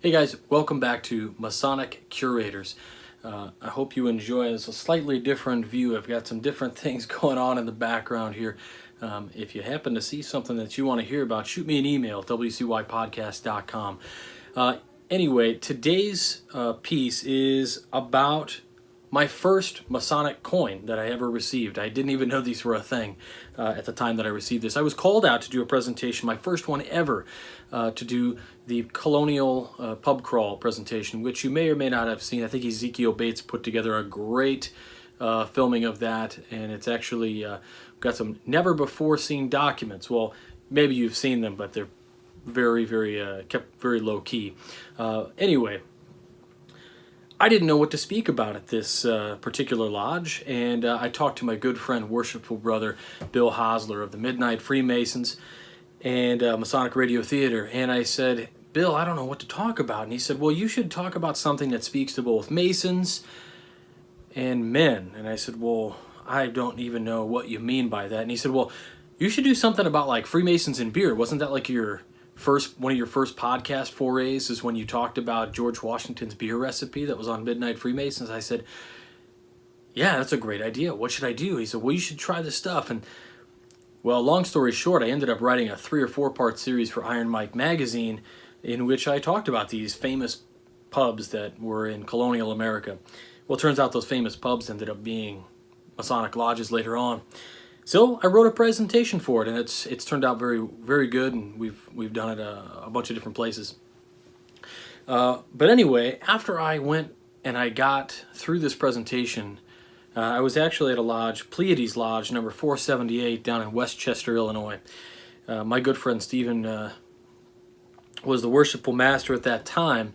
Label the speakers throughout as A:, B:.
A: Hey guys, welcome back to Masonic Curators. I hope you enjoy. It's a slightly different view. I've got some different things going on in the background here. If you happen to see something that you want to hear about, shoot me an email, wcypodcast.com. Anyway, today's piece is about my first Masonic coin that I ever received. I didn't even know these were a thing at the time that I received this. I was called out to do a presentation, my first one ever, to do the Colonial Pub Crawl presentation, which you may or may not have seen. I think Ezekiel Bates put together a great filming of that, and it's actually got some never before seen documents. Well, maybe you've seen them, but they're very, kept very low key. Anyway, I didn't know what to speak about at this particular lodge, and I talked to my good friend, worshipful brother, Bill Hosler of the Midnight Freemasons and Masonic Radio Theater, and I said, Bill, I don't know what to talk about. And he said, well, you should talk about something that speaks to both Masons and men. And I said, well, I don't even know what you mean by that. And he said, well, you should do something about like Freemasons and beer. Wasn't that like one of your first podcast forays is when you talked about George Washington's beer recipe that was on Midnight Freemasons? I said, yeah, that's a great idea. What should I do? He said, well, you should try this stuff. And well, long story short, I ended up writing a 3 or 4 part series for Iron Mike magazine in which I talked about these famous pubs that were in colonial America. Well, it turns out those famous pubs ended up being Masonic lodges later on. So I wrote a presentation for it, and it's turned out very, very good, and we've done it a bunch of different places. But anyway, after I went and I got through this presentation, I was actually at a lodge, Pleiades Lodge, number 478, down in Westchester, Illinois. My good friend Stephen was the worshipful master at that time,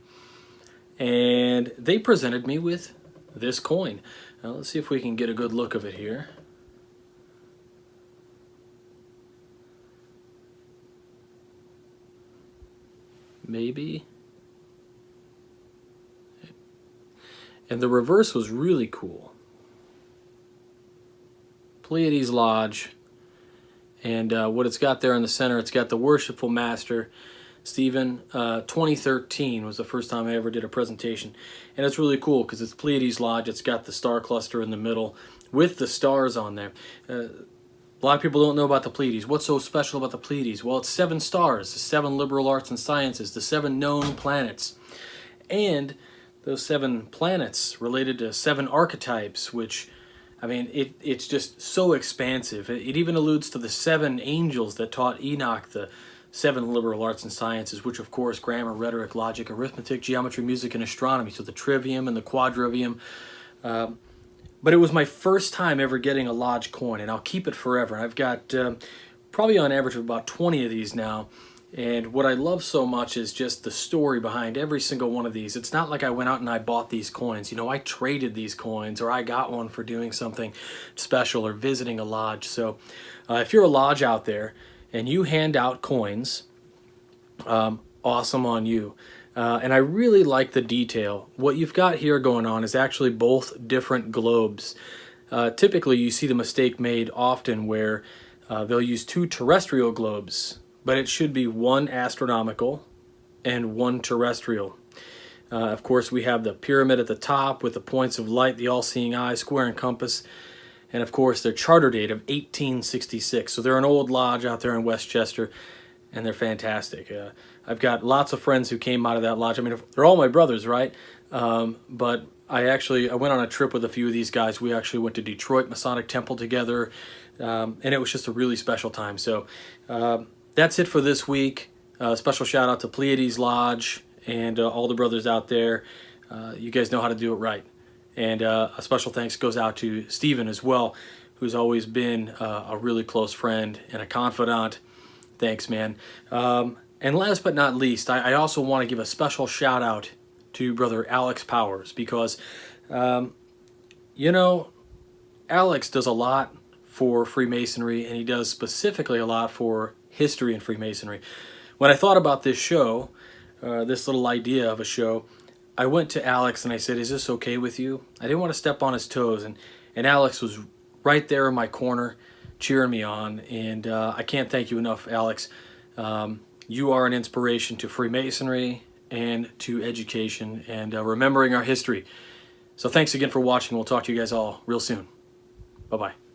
A: and they presented me with this coin. Now, let's see if we can get a good look of it here. Maybe. And the reverse was really cool. Pleiades Lodge, and what it's got there in the center, it's got the worshipful master, Stephen. 2013 was the first time I ever did a presentation, and it's really cool because it's Pleiades Lodge. It's got the star cluster in the middle with the stars on there. A lot of people don't know about the Pleiades. What's so special about the Pleiades? Well, it's 7 stars, the 7 liberal arts and sciences, the 7 known planets, and those 7 planets related to 7 archetypes, which, I mean, it's just so expansive. It even alludes to the 7 angels that taught Enoch the 7 liberal arts and sciences, which of course grammar, rhetoric, logic, arithmetic, geometry, music, and astronomy. So the trivium and the quadrivium. But it was my first time ever getting a lodge coin, and I'll keep it forever. I've got probably on average about 20 of these now. And what I love so much is just the story behind every single one of these. It's not like I went out and I bought these coins. You know, I traded these coins, or I got one for doing something special or visiting a lodge. So if you're a lodge out there and you hand out coins, awesome on you. And I really like the detail. What you've got here going on is actually both different globes. Typically, you see the mistake made often where they'll use 2 terrestrial globes, but it should be 1 astronomical and 1 terrestrial. Of course, we have the pyramid at the top with the points of light, the all-seeing eye, square and compass, and of course their charter date of 1866. So they're an old lodge out there in Westchester, and they're fantastic. I've got lots of friends who came out of that lodge. I mean, they're all my brothers, right? But I went on a trip with a few of these guys. We actually went to Detroit Masonic Temple together, and it was just a really special time. So that's it for this week. Special shout out to Pleiades Lodge and all the brothers out there. You guys know how to do it right. And a special thanks goes out to Stephen as well, who's always been a really close friend and a confidant. Thanks, man. And last but not least, I also want to give a special shout out to Brother Alex Powers, because, you know, Alex does a lot for Freemasonry, and he does specifically a lot for history and Freemasonry. When I thought about this show, this little idea of a show, I went to Alex and I said, is this okay with you? I didn't want to step on his toes, and Alex was right there in my corner cheering me on, and I can't thank you enough, Alex. You are an inspiration to Freemasonry and to education and remembering our history. So thanks again for watching. We'll talk to you guys all real soon. Bye-bye.